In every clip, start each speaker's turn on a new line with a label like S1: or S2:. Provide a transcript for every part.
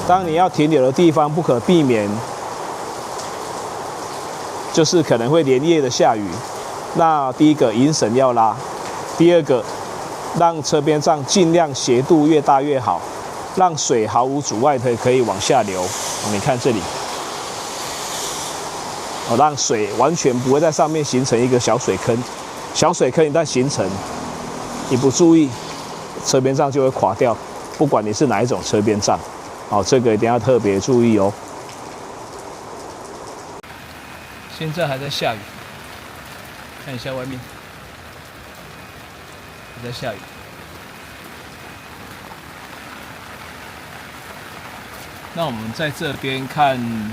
S1: 当你要停留的地方，不可避免就是可能会连夜的下雨。那第一个引绳要拉，第二个让车边帐尽量斜度越大越好，让水毫无阻碍的可以往下流。你看这里，让水完全不会在上面形成一个小水坑。小水坑一旦形成，你不注意，车边帐就会垮掉。不管你是哪一种车边帐，这个一定要特别注意哦。现在还在下雨，看一下外面，还在下雨。那我们在这边看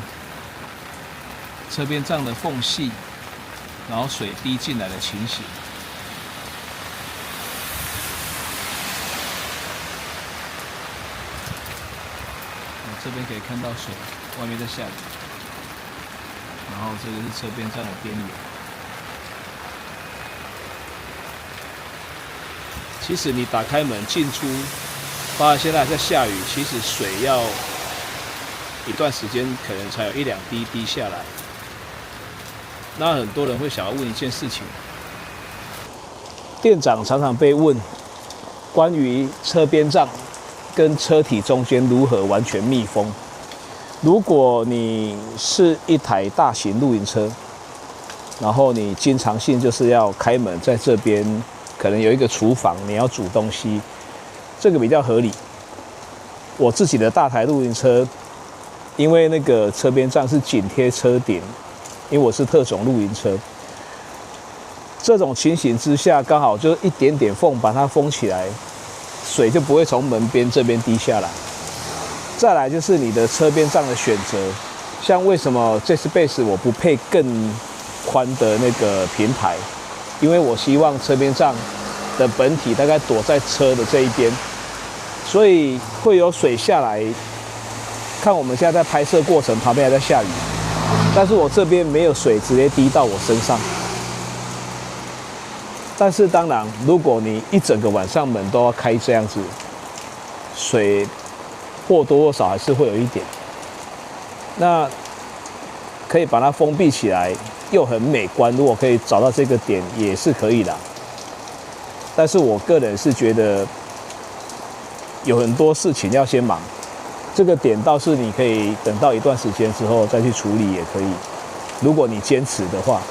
S1: 车边帐的缝隙，然后水滴进来的情形。这边可以看到水，外面在下雨，然后这个是车边帐的边缘。其实你打开门进出，发现现在还在下雨，其实水要一段时间可能才有1-2滴滴下来。那很多人会想要问一件事情，店长常常被问关于车边帐跟车体中间如何完全密封。如果你是一台大型露营车，然后你经常性就是要开门，在这边可能有一个厨房，你要煮东西，这个比较合理。我自己的大台露营车，因为那个车边帐是紧贴车顶，因为我是特种露营车，这种情形之下，刚好就一点点缝把它封起来，水就不会从门边这边滴下来。再来就是你的车边帐的选择，像为什么这次 base 我不配更宽的那个平台，因为我希望车边帐的本体大概躲在车的这一边，所以会有水下来。看我们现在在拍摄过程，旁边还在下雨，但是我这边没有水直接滴到我身上。但是当然，如果你一整个晚上门都要开这样子，水或多或少还是会有一点。那可以把它封闭起来，又很美观。如果可以找到这个点，也是可以的。但是我个人是觉得有很多事情要先忙，这个点倒是你可以等到一段时间之后再去处理也可以，如果你坚持的话。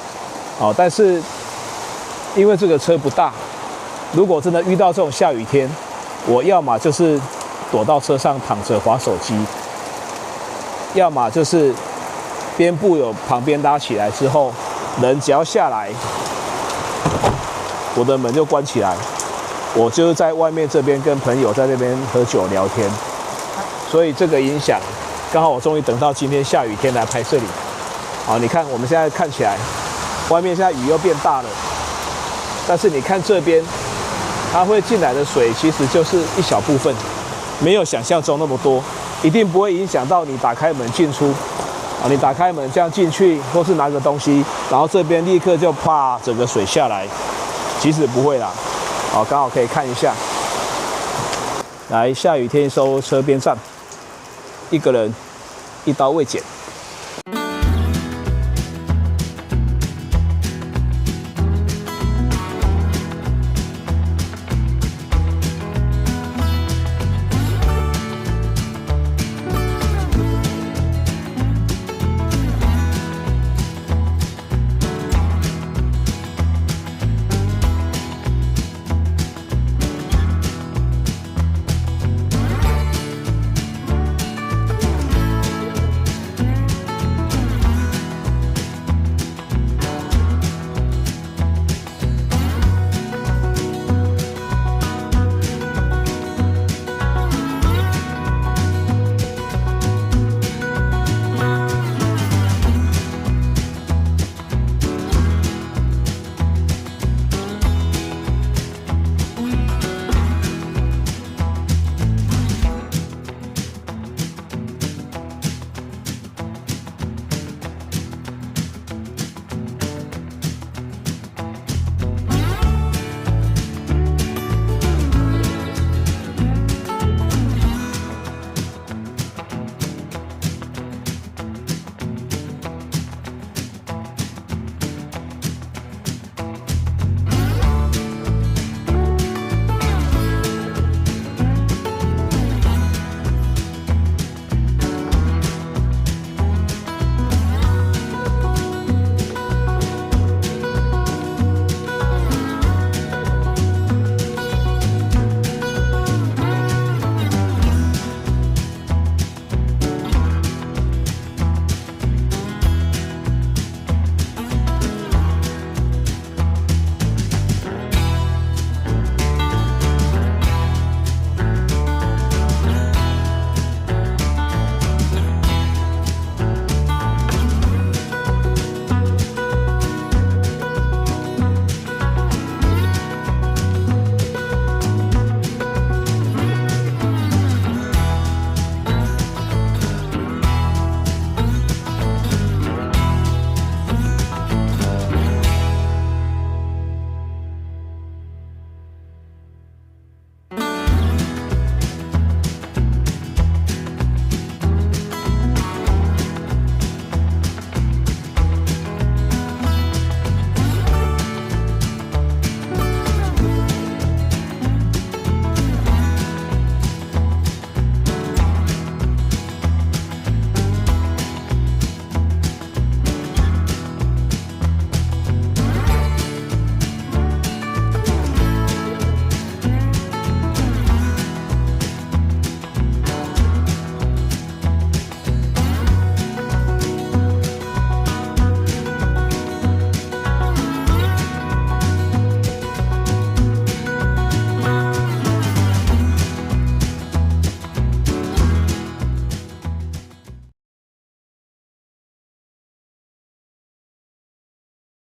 S1: 但是因为这个车不大，如果真的遇到这种下雨天，我要么就是躲到车上躺着滑手机，要么就是边部有旁边拉起来之后，人只要下来，我的门就关起来，我就是在外面这边跟朋友在那边喝酒聊天。所以这个影响，刚好我终于等到今天下雨天来拍摄你。你看我们现在看起来，外面现在雨又变大了，但是你看这边，它会进来的水其实就是一小部分，没有想象中那么多，一定不会影响到你打开门进出。你打开门这样进去，或是拿个东西，然后这边立刻就啪整个水下来，其实不会啦。刚好可以看一下。来，下雨天收车边帐，一个人一刀未剪。